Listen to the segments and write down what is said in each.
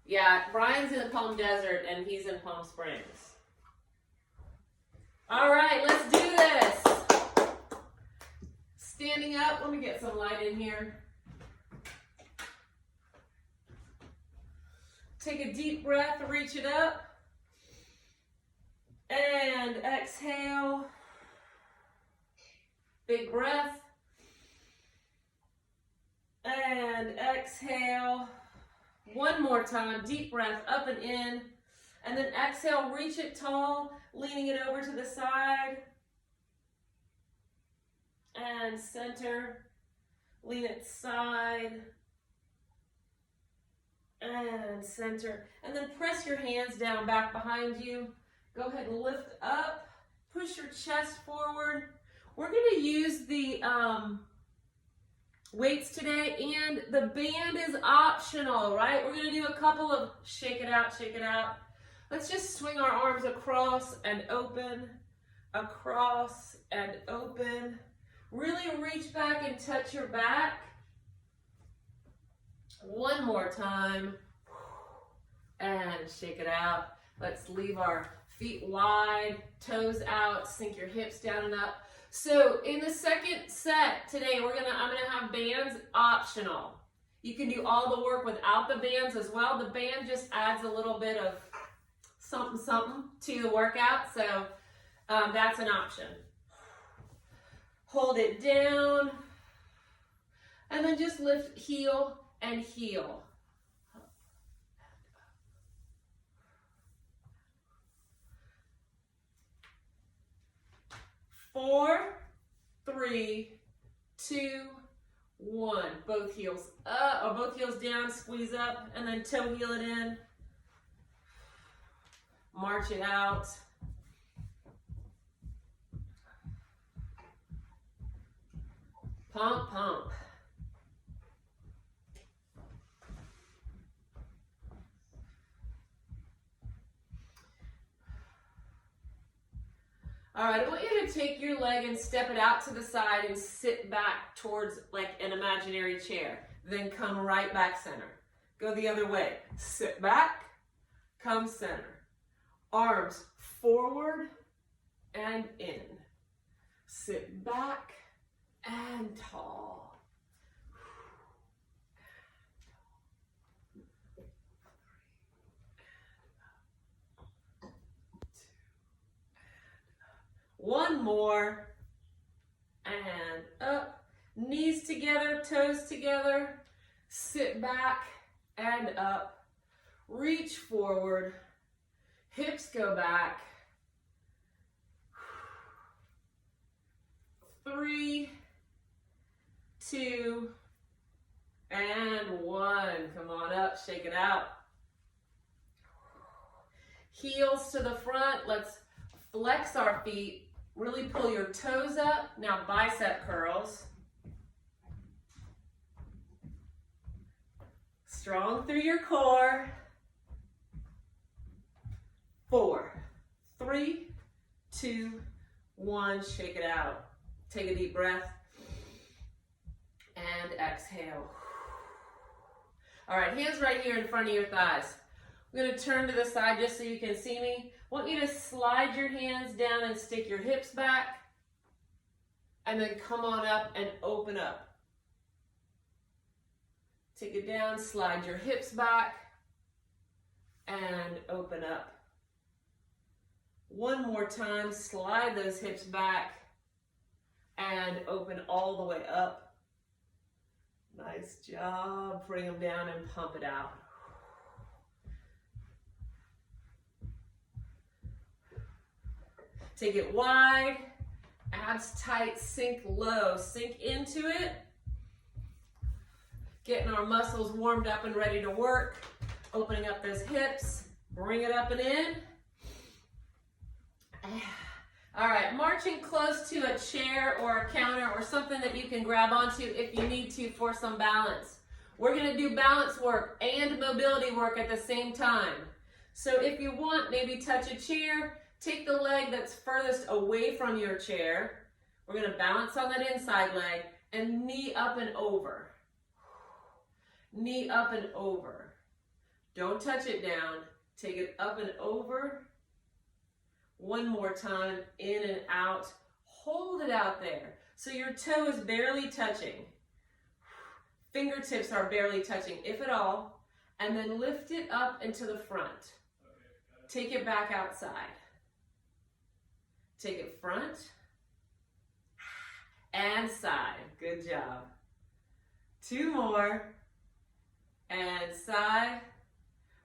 Yeah, Brian's in the Palm Desert and he's in Palm Springs. All right, let's do this. Standing up, let me get some light in here. Take a deep breath, reach it up. And exhale. Big breath. And exhale. One more time, deep breath, up and in. And then exhale, reach it tall, leaning it over to the side. And center, lean it side. And center. And then press your hands down back behind you. Go ahead and lift up, push your chest forward. We're going to use the weights today, and the band is optional, right? We're going to do a couple of shake it out, shake it out. Let's just swing our arms across and open, across and open. Really reach back and touch your back. One more time. And shake it out. Let's leave our feet wide, toes out, sink your hips down and up. So in the second set today, I'm gonna have bands optional. You can do all the work without the bands as well. The band just adds a little bit of something to the workout, so that's an option. Hold it down, and then just lift heel and heel. 4, 3, 2, 1. Both heels up, or both heels down, squeeze up, and then toe heel it in. March it out. Pump, pump. All right, I want you to take your leg and step it out to the side and sit back towards like an imaginary chair. Then come right back center. Go the other way. Sit back, come center. Arms forward and in. Sit back and tall. One more, and up, knees together, toes together, sit back and up, reach forward, hips go back, 3, 2, and 1. Come on up, shake it out. Heels to the front, let's flex our feet. Really pull your toes up. Now bicep curls. Strong through your core. 4, 3, 2, 1. Shake it out. Take a deep breath. And exhale. All right, hands right here in front of your thighs. I'm going to turn to the side just so you can see me. I want you to slide your hands down and stick your hips back. And then come on up and open up. Take it down, slide your hips back, and open up. One more time, slide those hips back, and open all the way up. Nice job. Bring them down and pump it out. Take it wide, abs tight, sink low, sink into it. Getting our muscles warmed up and ready to work. Opening up those hips, bring it up and in. All right, marching close to a chair or a counter or something that you can grab onto if you need to for some balance. We're gonna do balance work and mobility work at the same time. So if you want, maybe touch a chair, take the leg that's furthest away from your chair. We're going to balance on that inside leg and knee up and over. Knee up and over. Don't touch it down. Take it up and over. One more time, in and out. Hold it out there. So your toe is barely touching. Fingertips are barely touching, if at all. And then lift it up into the front. Take it back outside. Take it front and side. Good job. Two more. And side.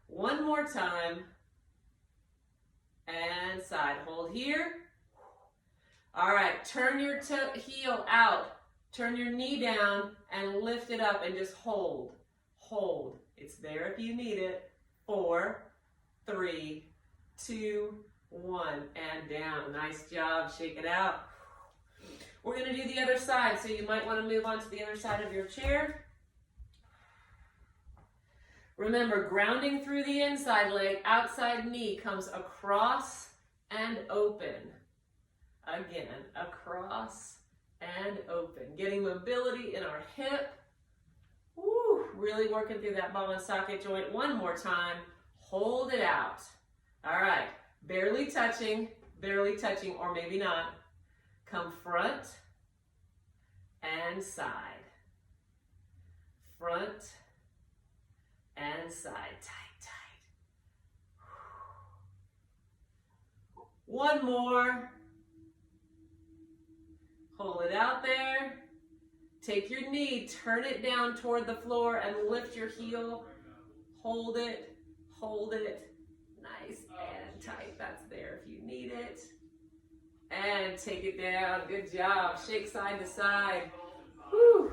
One more time. And side. Hold here. All right, turn your heel out. Turn your knee down and lift it up and just hold. Hold. It's there if you need it. 4, 3, 2, 1, and down. Nice job. Shake it out. We're going to do the other side, so you might want to move on to the other side of your chair. Remember, grounding through the inside leg, outside knee comes across and open. Again, across and open. Getting mobility in our hip. Woo, really working through that ball and socket joint. One more time. Hold it out. All right, barely touching, or maybe not. Come front and side. Front and side. Tight, tight. One more. Hold it out there. Take your knee, turn it down toward the floor and lift your heel. Hold it, nice and tight. That's there if you need it. And take it down, good job. Shake side to side. Whew.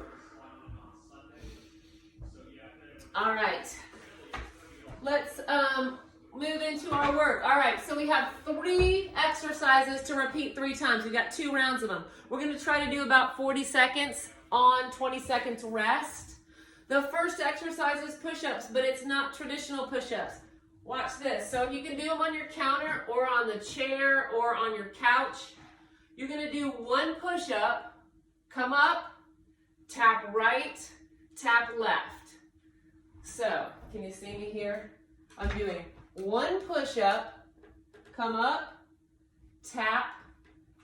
All right, let's move into our work. All right, so we have 3 exercises to repeat 3 times. We've got 2 rounds of them. We're gonna try to do about 40 seconds on, 20 seconds rest. The first exercise is push-ups, but it's not traditional push-ups. Watch this. So you can do them on your counter or on the chair or on your couch. You're gonna do 1 push-up, come up, tap right, tap left. So, can you see me here? I'm doing 1 push-up, come up, tap,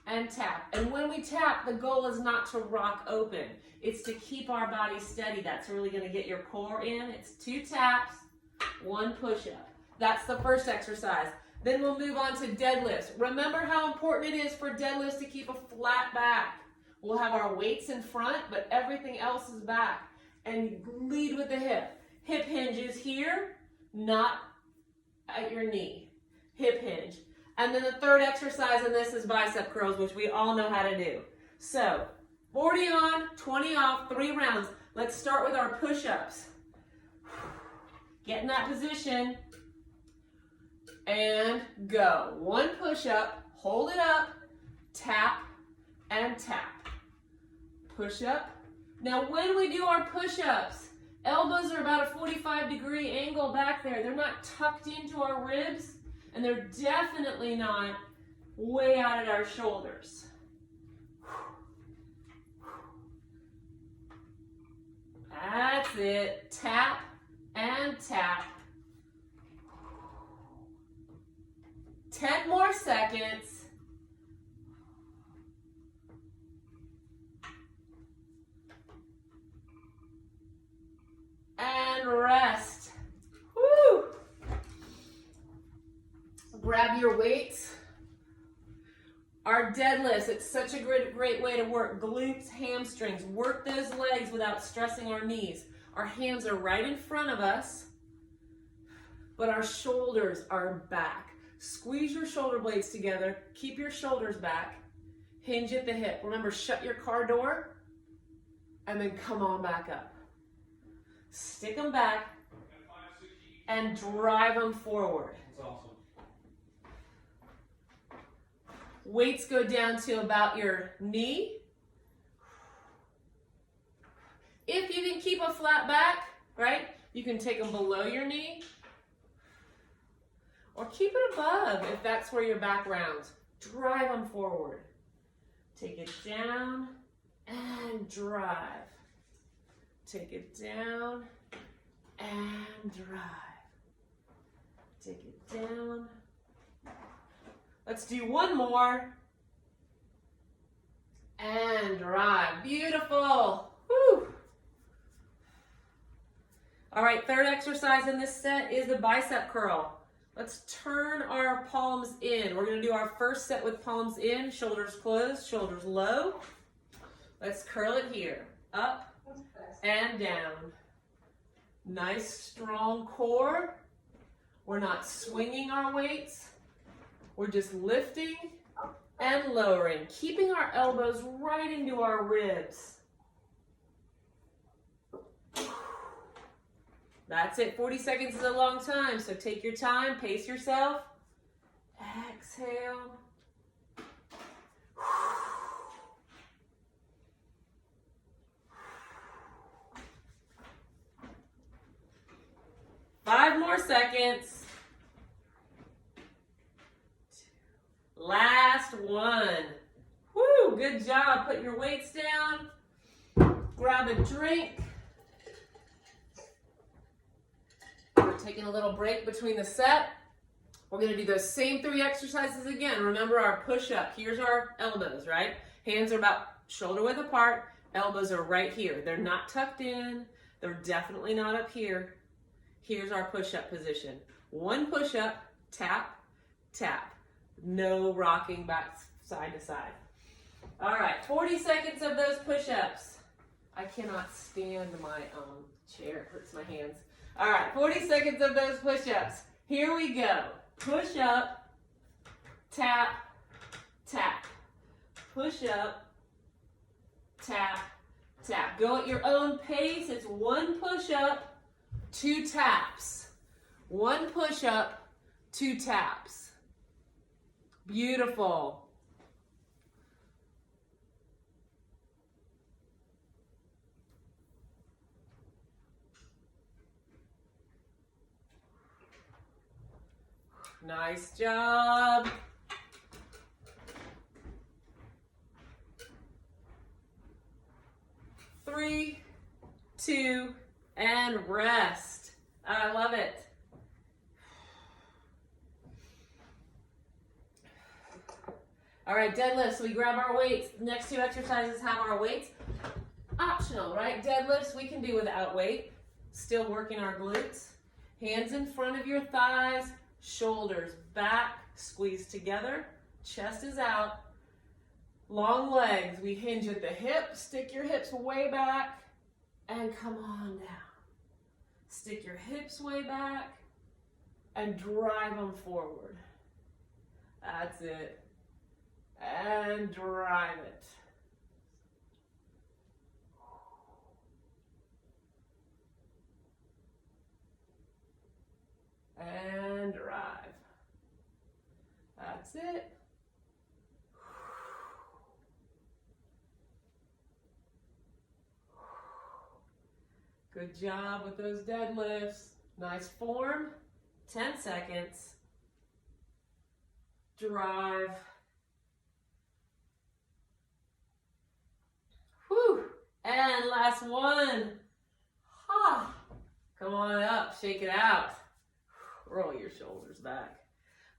and tap. And when we tap, the goal is not to rock open. It's to keep our body steady. That's really going to get your core in. It's 2 taps, 1 push-up. That's the first exercise. Then we'll move on to deadlifts. Remember how important it is for deadlifts to keep a flat back. We'll have our weights in front, but everything else is back. And lead with the hip. Hip hinges here, not at your knee. Hip hinge. And then the third exercise in this is bicep curls, which we all know how to do. So, 40 on, 20 off, 3 rounds. Let's start with our push-ups. Get in that position. And go. 1 push-up, hold it up, tap, and tap. Push-up. Now, when we do our push-ups, elbows are about a 45-degree angle back there. They're not tucked into our ribs, and they're definitely not way out at our shoulders. That's it. Tap and tap. 10 more seconds. And rest. Woo! Grab your weights. Our deadlifts, it's such a great way to work glutes, hamstrings. Work those legs without stressing our knees. Our hands are right in front of us, but our shoulders are back. Squeeze your shoulder blades together. Keep your shoulders back. Hinge at the hip. Remember, shut your car door and then come on back up. Stick them back and drive them forward. That's awesome. Weights go down to about your knee. If you can keep a flat back, right, you can take them below your knee or keep it above if that's where your back rounds. Drive them forward. Take it down and drive. Take it down and drive. Take it down. Let's do one more. And drive. Beautiful. Woo. All right, third exercise in this set is the bicep curl. Let's turn our palms in. We're going to do our first set with palms in, shoulders closed, shoulders low. Let's curl it here. Up and down. Nice strong core. We're not swinging our weights. We're just lifting and lowering, keeping our elbows right into our ribs. That's it. 40 seconds is a long time, so take your time, pace yourself. Exhale. 5 more seconds. Last one. Woo, good job. Put your weights down. Grab a drink. We're taking a little break between the set. We're going to do those same 3 exercises again. Remember our push-up. Here's our elbows, right? Hands are about shoulder width apart. Elbows are right here. They're not tucked in. They're definitely not up here. Here's our push-up position. 1 push-up, tap, tap. No rocking back side to side. All right, 40 seconds of those push-ups. I cannot stand my chair. It hurts my hands. All right, 40 seconds of those push-ups. Here we go. Push up, tap, tap. Push up, tap, tap. Go at your own pace. It's 1 push-up, 2 taps. 1 push-up, 2 taps. Beautiful. Nice job. Three, 2, and rest. I love it. All right, deadlifts, we grab our weights. The next 2 exercises have our weights. Optional, right? Deadlifts we can do without weight. Still working our glutes. Hands in front of your thighs, shoulders back, squeeze together, chest is out. Long legs, we hinge at the hip, stick your hips way back, and come on down. Stick your hips way back, and drive them forward. That's it. And drive it. And drive. That's it. Good job with those deadlifts. Nice form. 10 seconds. Drive. Whew. And last one. Ha. Come on up. Shake it out. Roll your shoulders back.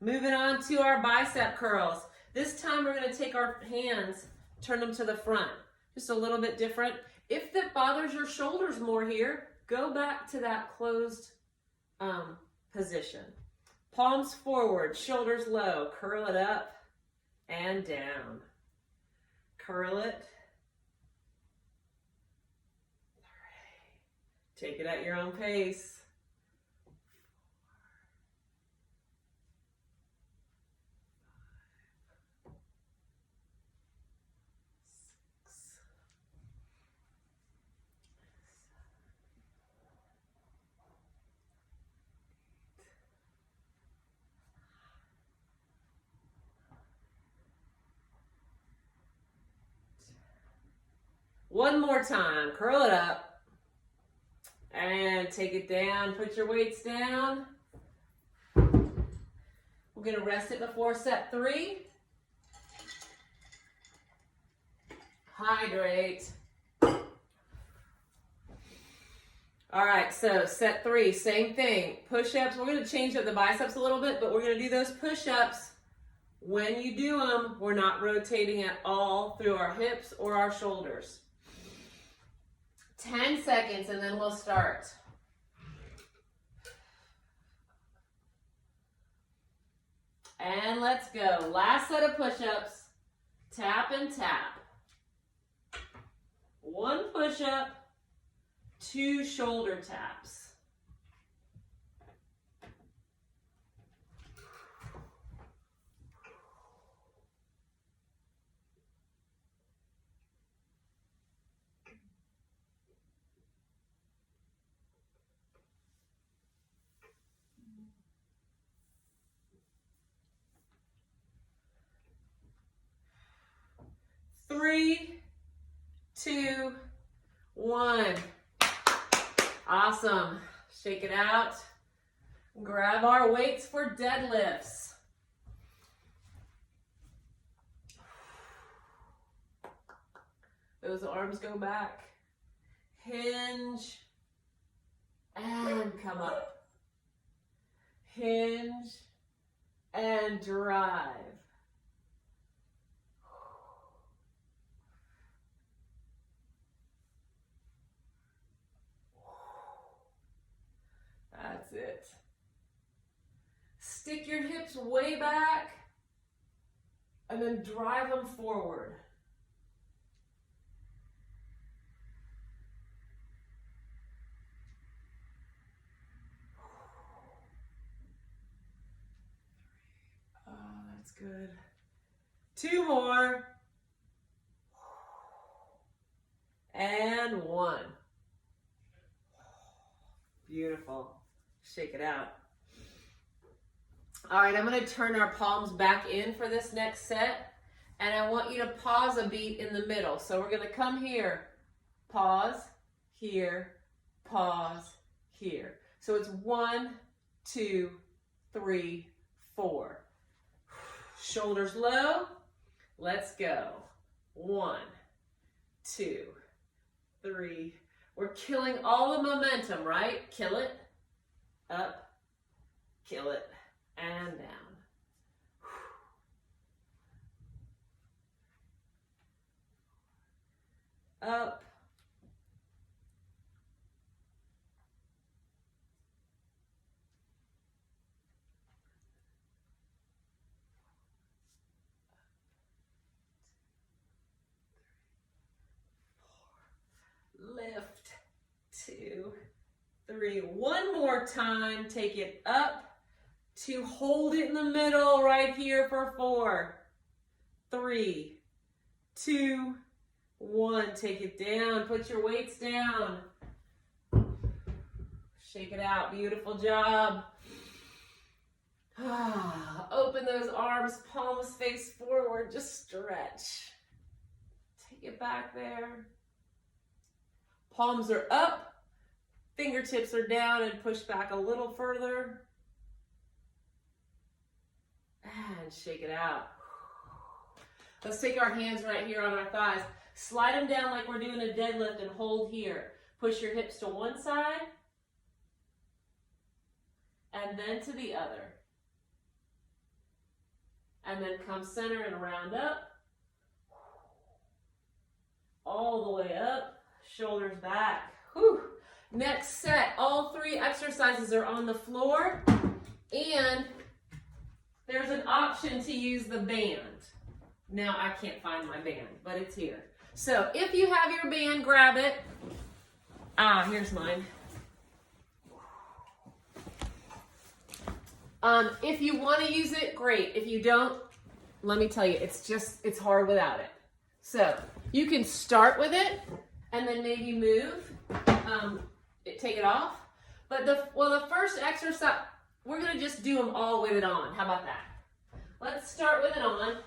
Moving on to our bicep curls. This time we're going to take our hands, turn them to the front. Just a little bit different. If that bothers your shoulders more here, go back to that closed position. Palms forward, shoulders low. Curl it up and down. Curl it. Take it at your own pace. 1 more time, curl it up and take it down. Put your weights down. We're going to rest it before set 3. Hydrate. All right, so set 3, same thing. Push-ups, we're gonna change up the biceps a little bit, but we're gonna do those push-ups. When you do them, we're not rotating at all through our hips or our shoulders. 10 seconds and then we'll start. And let's go. Last set of push-ups. Tap and tap. 1 push-up, 2 shoulder taps. Three, 2, 1. Awesome. Shake it out. Grab our weights for deadlifts. Those arms go back. Hinge and come up. Hinge and drive. That's it. Stick your hips way back and then drive them forward. Oh, that's good. 2 more. And 1. Beautiful. Shake it out. All right, I'm going to turn our palms back in for this next set, and I want you to pause a beat in the middle. So we're going to come here, pause, here, pause, here. So it's 1, 2, 3, 4. Shoulders low. Let's go. 1, 2, 3. We're killing all the momentum, right? Kill it. Up, kill it, and down. Up. Lift. 2, 3. One more time. Take it up to hold it in the middle right here for 4, 3, 2, 1. Take it down. Put your weights down. Shake it out. Beautiful job. Open those arms, palms face forward. Just stretch. Take it back there. Palms are up. Fingertips are down and push back a little further. And shake it out. Let's take our hands right here on our thighs. Slide them down like we're doing a deadlift and hold here. Push your hips to one side and then to the other. And then come center and round up. All the way up. Shoulders back. Whew. Next set, all 3 exercises are on the floor, and there's an option to use the band. Now, I can't find my band, but it's here. So, if you have your band, grab it. Here's mine. If you want to use it, great. If you don't, let me tell you, it's hard without it. So, you can start with it, and then maybe move. Take it off. But the first exercise, we're going to just do them all with it on. How about that? Let's start with it on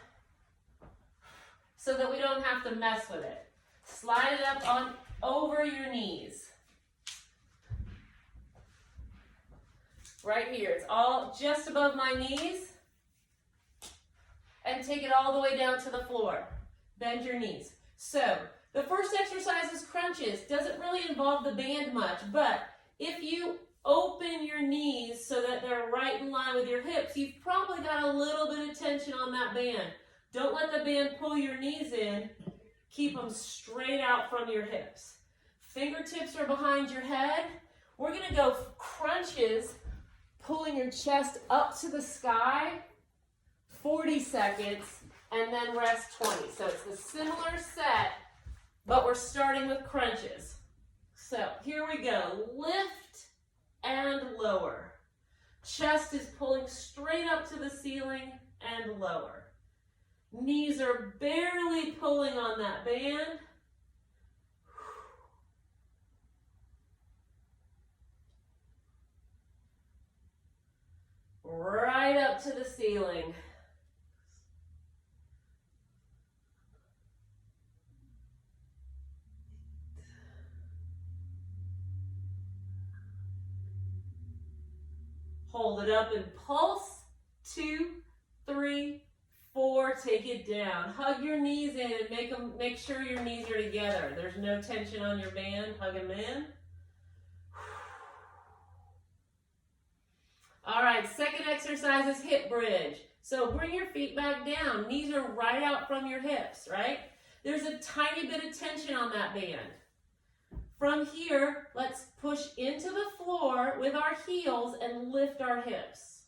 so that we don't have to mess with it. Slide it up on over your knees. Right here. It's all just above my knees. And take it all the way down to the floor. Bend your knees. So, the first exercise is crunches. Doesn't really involve the band much, but If you open your knees so that they're right in line with your hips, you've probably got a little bit of tension on that band. Don't let the band pull your knees in. Keep them straight out from your hips. Fingertips are behind your head. We're going to go crunches, pulling your chest up to the sky, 40 seconds, and then rest 20. So it's a similar set, but we're starting with crunches. So here we go. Lift and lower. Chest is pulling straight up to the ceiling and lower. Knees are barely pulling on that band. Right up to the ceiling. Hold it up and pulse. 2, 3, 4. Take it down. Hug your knees in and make sure your knees are together. There's no tension on your band. Hug them in. All right, second exercise is hip bridge. So bring your feet back down. Knees are right out from your hips, right? There's a tiny bit of tension on that band. From here, let's push into the floor with our heels and lift our hips.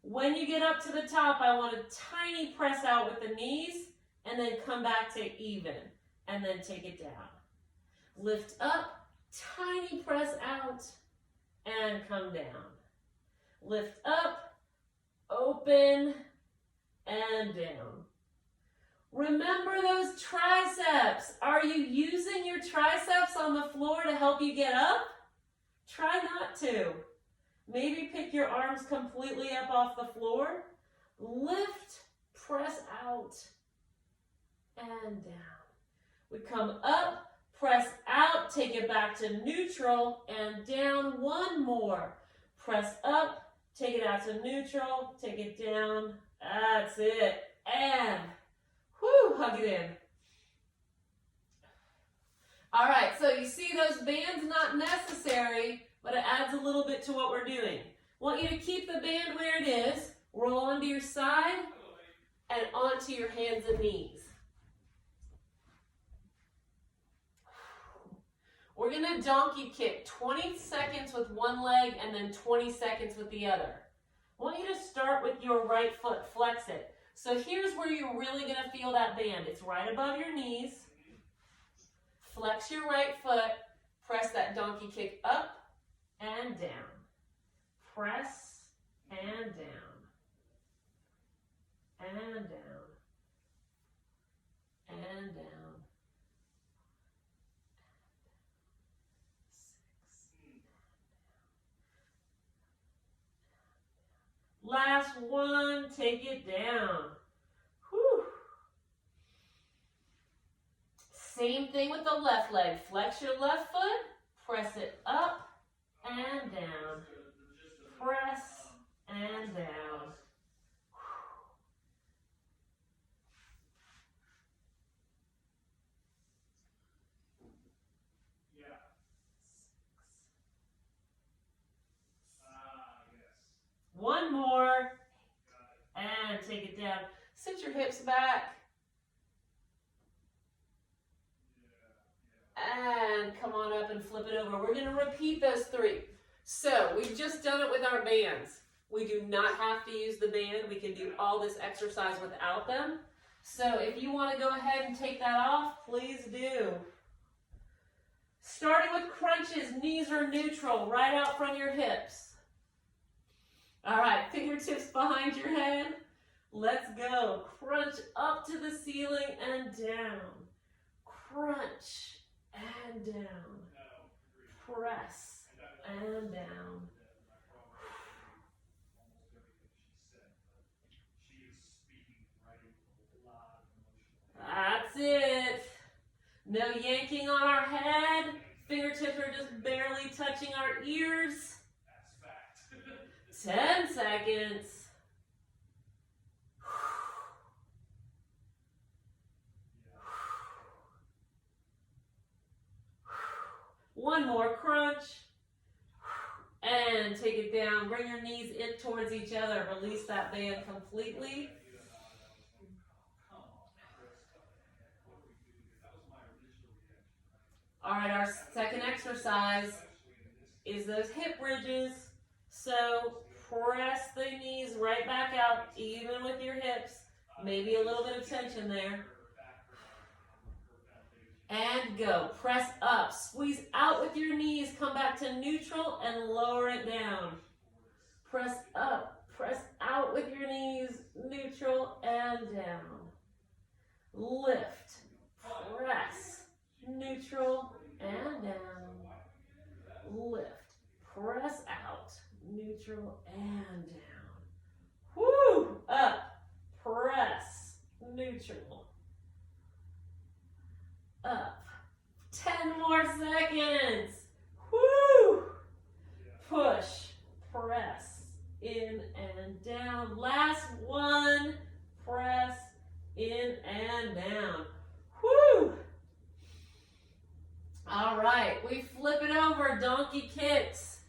When you get up to the top, I want a tiny press out with the knees and then come back to even and then take it down. Lift up, tiny press out and come down. Lift up, open, and down. Remember those triceps. Are you using your triceps on the floor to help you get up? Try not to. Maybe pick your arms completely up off the floor. Lift, press out, and down. We come up, press out, take it back to neutral, and down. One more. Press up, take it out to neutral, take it down. That's it. And whoo, hug it in. All right, so you see those bands not necessary, but it adds a little bit to what we're doing. Want you to keep the band where it is, roll onto your side, and onto your hands and knees. We're gonna donkey kick 20 seconds with one leg and then 20 seconds with the other. I want you to start with your right foot, flex it. So here's where you're really gonna feel that band. It's right above your knees. Flex your right foot, press that donkey kick up and down. Press and down. And down. And down. 6. Last one, take it down. Whew. Same thing with the left leg. Flex your left foot, press it up and down. Press and down. One more, and take it down. Sit your hips back. And come on up and flip it over. We're going to repeat those 3. So we've just done it with our bands. We do not have to use the band. We can do all this exercise without them. So if you want to go ahead and take that off, please do. Starting with crunches, knees are neutral, right out from your hips. All right, fingertips behind your head. Let's go. Crunch up to the ceiling and down. Crunch and down. Press and down. That's it. No yanking on our head. Fingertips are just barely touching our ears. 10 seconds. One more crunch. and take it down. Bring your knees in towards each other. Release that band completely. All right, our second exercise is those hip bridges. So press the knees right back out, even with your hips. Maybe a little bit of tension there. And go. Press up. Squeeze out with your knees. Come back to neutral and lower it down. Press up. Press out with your knees. Neutral and down. Lift. Press. Neutral and down. Lift. Press out. Neutral and down. Woo! Up. Press. Neutral. Up. 10 more seconds. Woo! Push. Press. In and down. Last one. Press. In and down. Woo! All right, we flip it over, donkey kicks.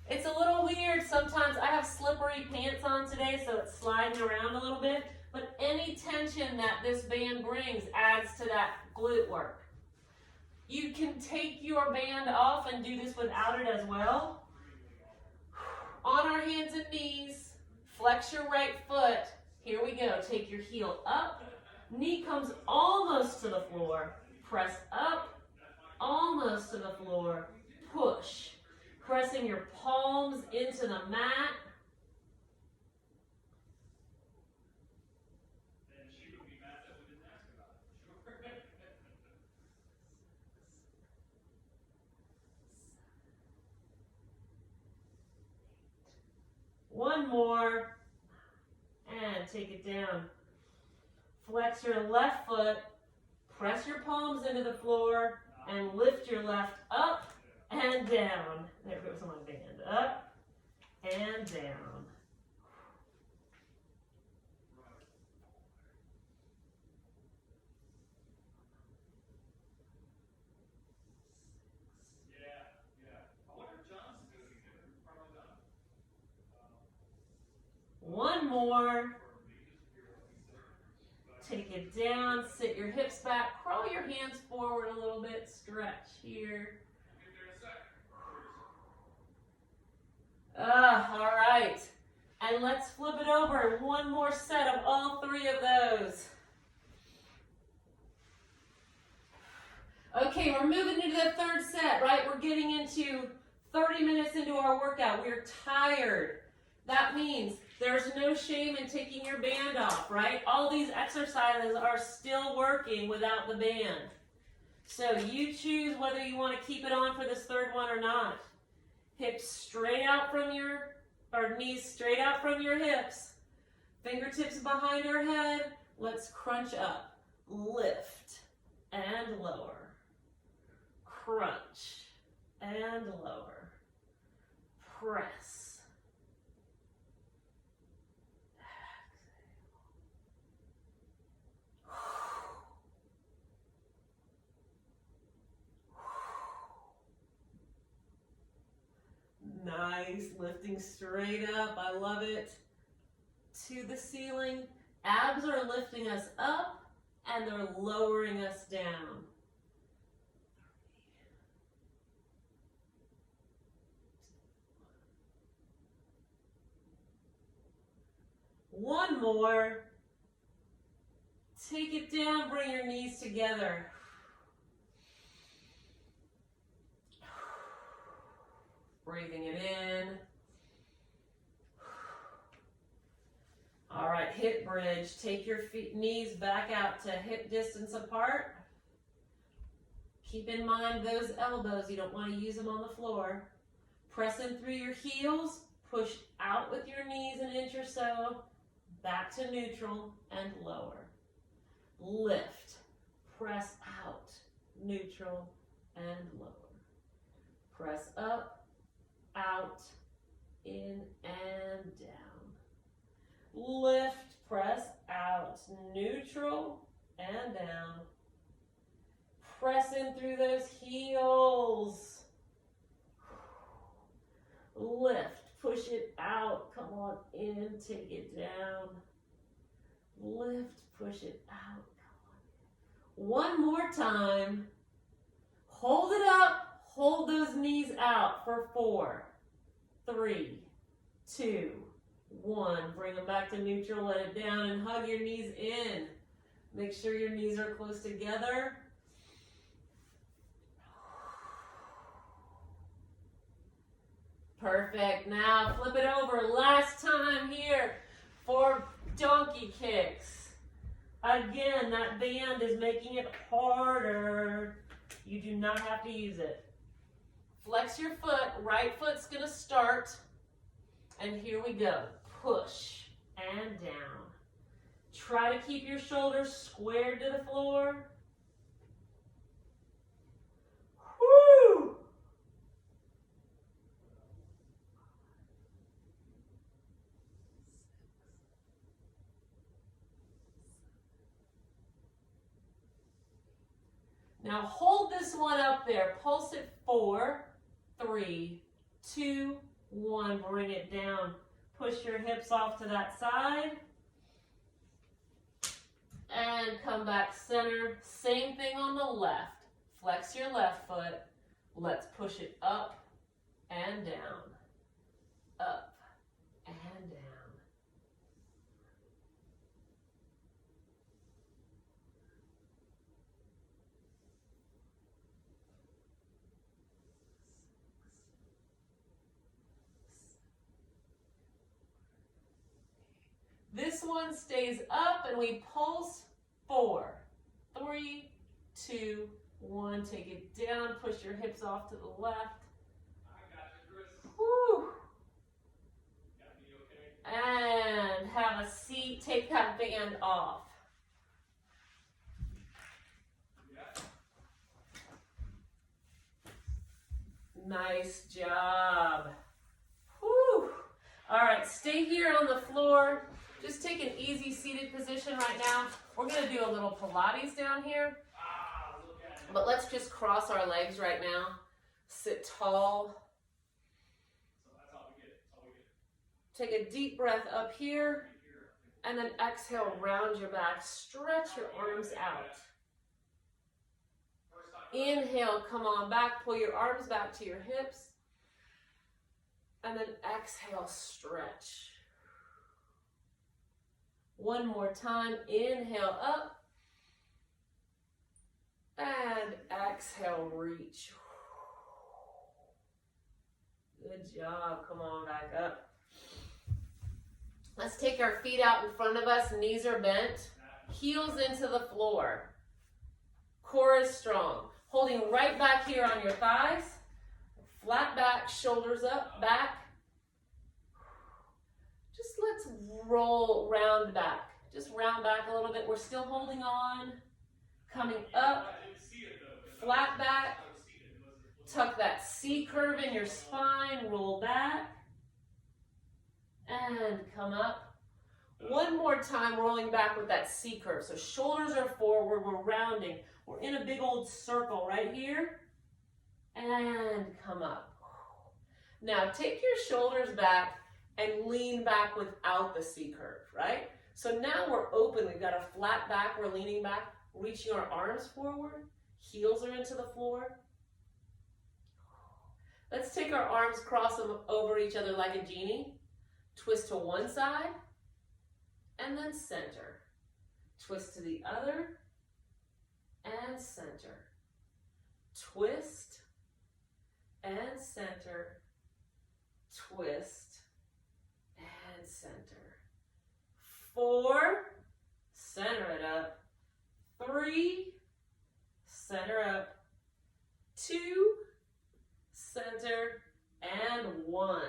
It's a little weird sometimes. I have slippery pants on today, so it's sliding around a little bit. But any tension that this band brings adds to that glute work. You can take your band off and do this without it as well. On our hands and knees, flex your right foot. Here we go. Take your heel up. Knee comes almost to the floor. Press up, almost to the floor. Push. Pressing your palms into the mat. One more. And take it down. Flex your left foot. Press your palms into the floor. And lift your left up and down. There goes my band. Up and down. One more. Take it down, sit your hips back, crawl your hands forward a little bit, stretch here. All right. And let's flip it over. One more set of all three of those. Okay, we're moving into the third set, right? We're getting into 30 minutes into our workout. We're tired. That means there's no shame in taking your band off, right? All these exercises are still working without the band. So you choose whether you want to keep it on for this third one or not. Hips straight out from your, or knees straight out from your hips. Fingertips behind our head. Let's crunch up. Lift and lower. Crunch and lower. Press. Nice, lifting straight up, I love it. To the ceiling. Abs are lifting us up and they're lowering us down. One more. Take it down, bring your knees together. Breathing it in. All right, hip bridge. Take your knees back out to hip distance apart. Keep in mind those elbows. You don't want to use them on the floor. Press in through your heels. Push out with your knees an inch or so. Back to neutral and lower. Lift. Press out. Neutral and lower. Press up. Out, in, and down. Lift, press out, neutral, and down. Press in through those heels. Lift, push it out. Come on in, take it down. Lift, push it out. Come on in. One more time. Hold it up. Hold those knees out for 4, 3, 2, 1. Bring them back to neutral. Let it down and hug your knees in. Make sure your knees are close together. Perfect. Now flip it over. Last time here for donkey kicks. Again, that band is making it harder. You do not have to use it. Flex your foot. Right foot's going to start. And here we go. Push and down. Try to keep your shoulders squared to the floor. Woo! Now hold this one up there. Pulse it 4, 3, 2, 1. Bring it down. Push your hips off to that side. And come back center. Same thing on the left. Flex your left foot. Let's push it up and down. Up and down. This one stays up and we pulse 4, 3, 2, 1. Take it down. Push your hips off to the left. I got you, Chris. Woo. Got me okay? And have a seat. Take that band off. Yeah. Nice job. Whew. All right, stay here on the floor. Just take an easy seated position right now. We're going to do a little Pilates down here. Look at it. But let's just cross our legs right now. Sit tall. So that's all we get. That's all we get. Take a deep breath up here. And then exhale, round your back. Stretch your arms out. Inhale, come on back. Pull your arms back to your hips. And then exhale, stretch. One more time. Inhale up. And exhale, reach. Good job. Come on back up. Let's take our feet out in front of us. Knees are bent. Heels into the floor. Core is strong. Holding right back here on your thighs. Flat back, shoulders up, back. Just let's roll round back. Just round back a little bit. We're still holding on. Coming up. Flat back. Tuck that C curve in your spine. Roll back. And come up. One more time, rolling back with that C curve. So shoulders are forward. We're rounding. We're in a big old circle right here. And come up. Now take your shoulders back and lean back without the C curve, right? So now we're open. We've got a flat back. We're leaning back, reaching our arms forward. Heels are into the floor. Let's take our arms, cross them over each other like a genie. Twist to one side and then center. Twist to the other and center. Twist and center. Twist and center. 4, center it up. 3, center up. 2, center, and 1,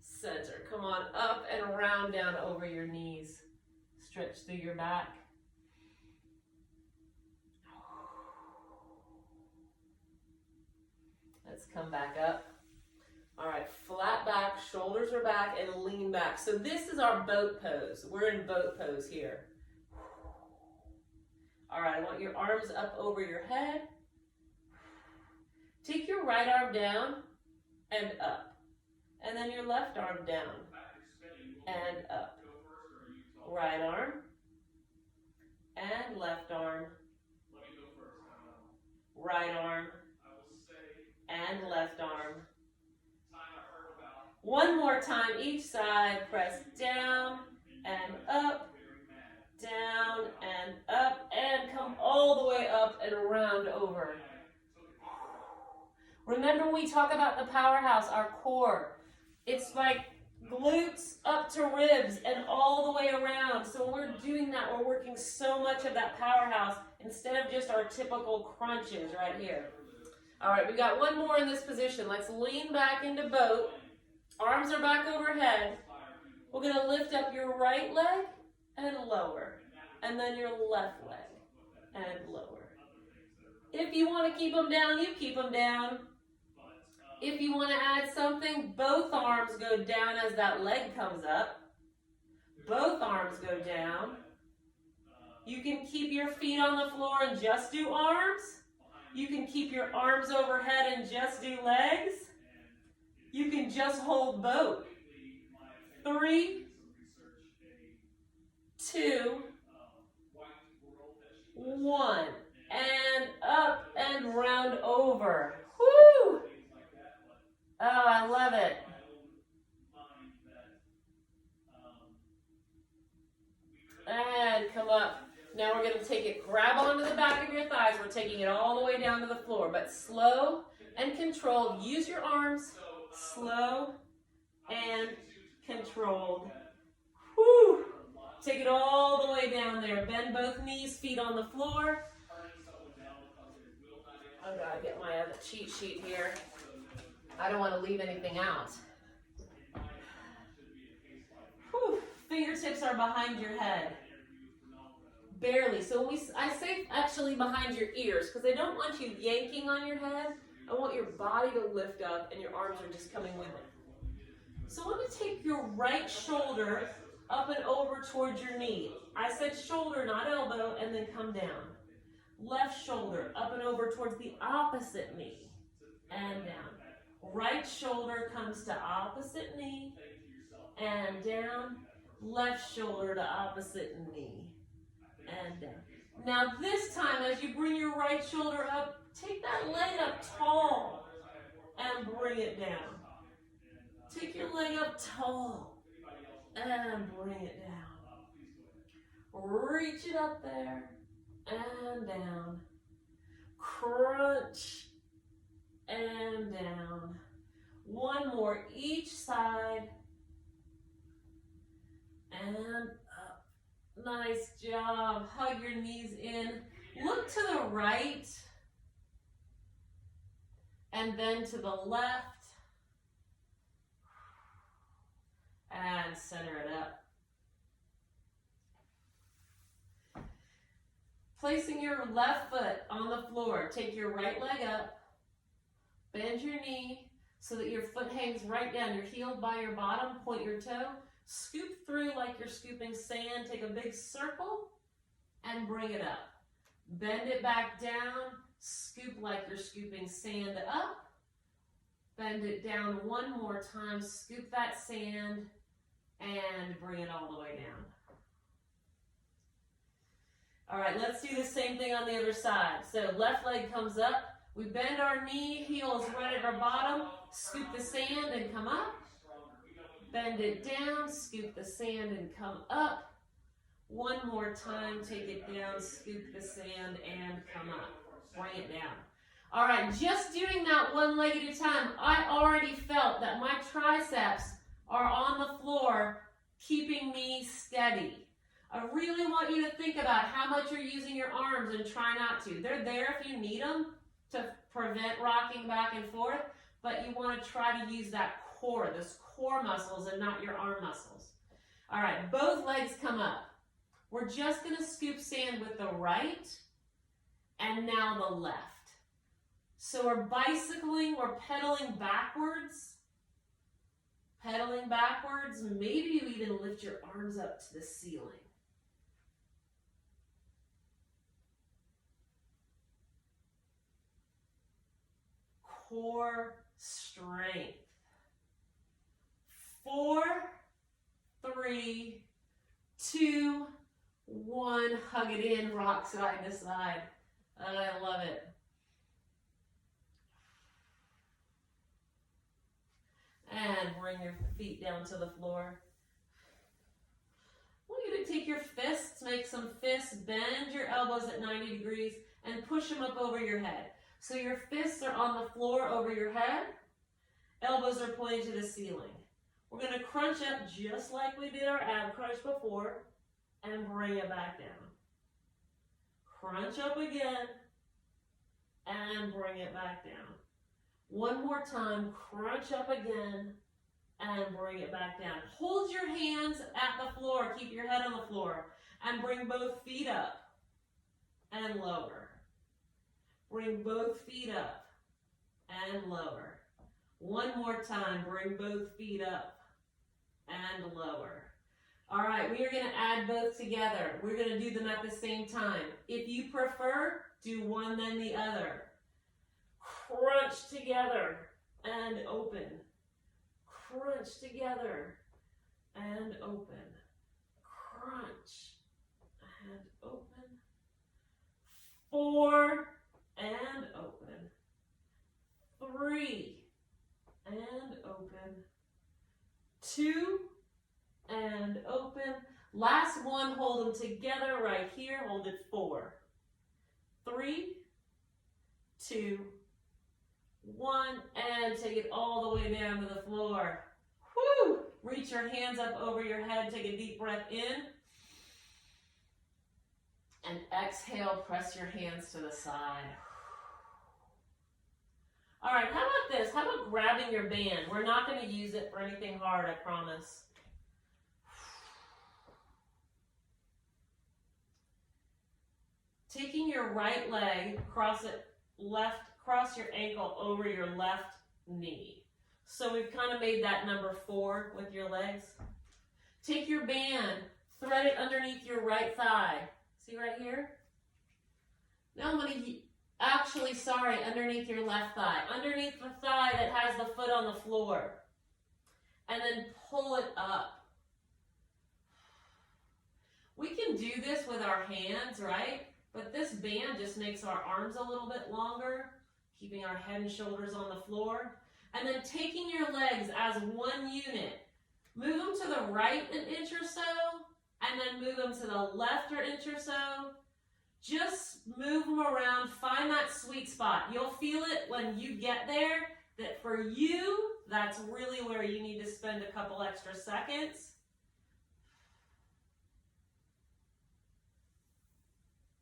center. Come on up and round down over your knees. Stretch through your back. Let's come back up. All right, flat back, shoulders are back, and lean back. So this is our boat pose. We're in boat pose here. All right, I want your arms up over your head. Take your right arm down and up. and then your left arm down and up. Right arm and left arm. Right arm and left arm. One more time each side. Press down and up, down and up, and come all the way up and around over. Remember when we talk about the powerhouse, our core, it's like glutes up to ribs and all the way around. So when we're doing that, we're working so much of that powerhouse instead of just our typical crunches right here. All right, we got one more in this position. Let's lean back into boat. Arms are back overhead. We're going to lift up your right leg and lower, and then your left leg and lower. If you want to keep them down, you keep them down. If you want to add something, both arms go down as that leg comes up. Both arms go down. You can keep your feet on the floor and just do arms. You can keep your arms overhead and just do legs. You can just hold both. 3, 2, 1. And up and round over. Woo! Oh, I love it. And come up. Now we're going to take it, grab onto the back of your thighs. We're taking it all the way down to the floor, but slow and controlled. Use your arms. Slow and controlled. Whew. Take it all the way down there. Bend both knees, feet on the floor. I gotta get my other cheat sheet here. I don't want to leave anything out. Whew. Fingertips are behind your head. Barely. So when I say actually behind your ears, because I don't want you yanking on your head. I want your body to lift up and your arms are just coming with it. So I want to take your right shoulder up and over towards your knee. I said shoulder, not elbow, and then come down. Left shoulder up and over towards the opposite knee and down. Right shoulder comes to opposite knee and down. Left shoulder to opposite knee and down. Now this time, as you bring your right shoulder up, take that leg up tall and bring it down. Take your leg up tall and bring it down. Reach it up there and down. Crunch and down. One more each side and up. Nice job. Hug your knees in. Look to the right and then to the left. And center it up. Placing your left foot on the floor, take your right leg up, bend your knee so that your foot hangs right down. You're heeled by your bottom, point your toe, scoop through like you're scooping sand, take a big circle and bring it up. Bend it back down, scoop like you're scooping sand up, bend it down one more time, scoop that sand and bring it all the way down. All right, let's do the same thing on the other side. So left leg comes up. We bend our knee, heels right at our bottom. Scoop the sand and come up. Bend it down, scoop the sand and come up. One more time, take it down, scoop the sand and come up. Bring it down. All right, just doing that one leg at a time, I already felt that my triceps are on the floor, keeping me steady. I really want you to think about how much you're using your arms and try not to. They're there if you need them to prevent rocking back and forth, but you want to try to use that core, those core muscles and not your arm muscles. All right, both legs come up. We're just going to scoop sand with the right and now the left. So we're bicycling, we're pedaling backwards. Pedaling backwards, maybe you even lift your arms up to the ceiling. Core strength. 4, 3, 2, 1. Hug it in, rock side to side. I love it. And bring your feet down to the floor. I want you to take your fists, make some fists, bend your elbows at 90 degrees, and push them up over your head. So your fists are on the floor over your head, elbows are pointing to the ceiling. We're going to crunch up just like we did our ab crunch before, and bring it back down. Crunch up again, and bring it back down. One more time, crunch up again, and bring it back down. Hold your hands at the floor, keep your head on the floor, and bring both feet up and lower. Bring both feet up and lower. One more time, bring both feet up and lower. All right, we are going to add both together. We're going to do them at the same time. If you prefer, do one then the other. Crunch together and open. Crunch together and open. Crunch and open. 4 and open. 3 and open. 2 and open. Last one, hold them together right here. Hold it 4, 3, 2, 1, and take it all the way down to the floor. Woo! Reach your hands up over your head. Take a deep breath in. And exhale, press your hands to the side. All right, how about this? How about grabbing your band? We're not going to use it for anything hard, I promise. Taking your right leg, cross your ankle over your left knee. So we've kind of made that number 4 with your legs. Take your band, thread it underneath your right thigh. See right here? Now I'm going to, underneath your left thigh. Underneath the thigh that has the foot on the floor. And then pull it up. We can do this with our hands, right? But this band just makes our arms a little bit longer, keeping our head and shoulders on the floor. And then taking your legs as one unit. Move them to the right an inch or so, and then move them to the left or inch or so. Just move them around, find that sweet spot. You'll feel it when you get there, that for you, that's really where you need to spend a couple extra seconds.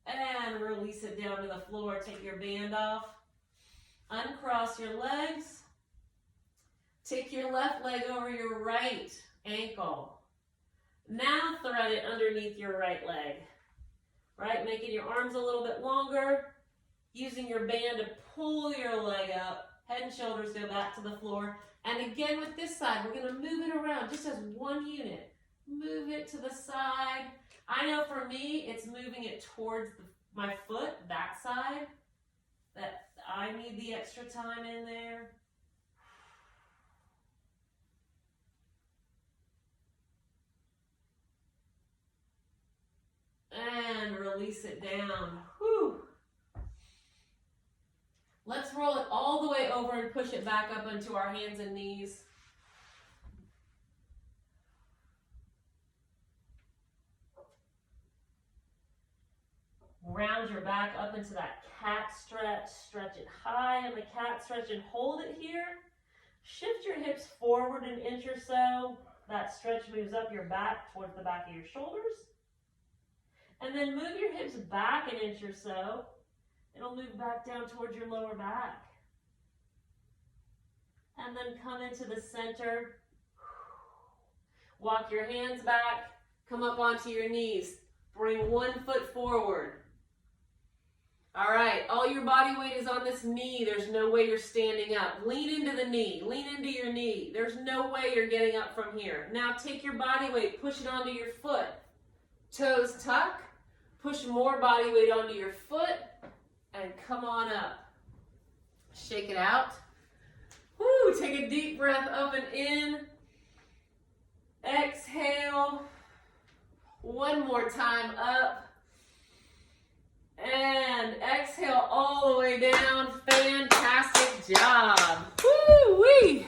And release it down to the floor. Take your band off. Uncross your legs. Take your left leg over your right ankle. Now thread it underneath your right leg. Right, making your arms a little bit longer. Using your band to pull your leg up. Head and shoulders go back to the floor. And again with this side, we're going to move it around just as one unit. Move it to the side. I know for me, it's moving it towards my foot, that side, that I need the extra time in there. And release it down. Whew. Let's roll it all the way over and push it back up into our hands and knees. Round your back up into that cat stretch. Stretch it high in the cat stretch and hold it here. Shift your hips forward an inch or so. That stretch moves up your back towards the back of your shoulders. And then move your hips back an inch or so. It'll move back down towards your lower back. And then come into the center. Walk your hands back. Come up onto your knees. Bring one foot forward. All right, all your body weight is on this knee. There's no way you're standing up. Lean into the knee. Lean into your knee. There's no way you're getting up from here. Now take your body weight, push it onto your foot. Toes tuck. Push more body weight onto your foot and come on up. Shake it out. Woo, take a deep breath up and in. One more time, up. And exhale all the way down. Fantastic job. Woo-wee.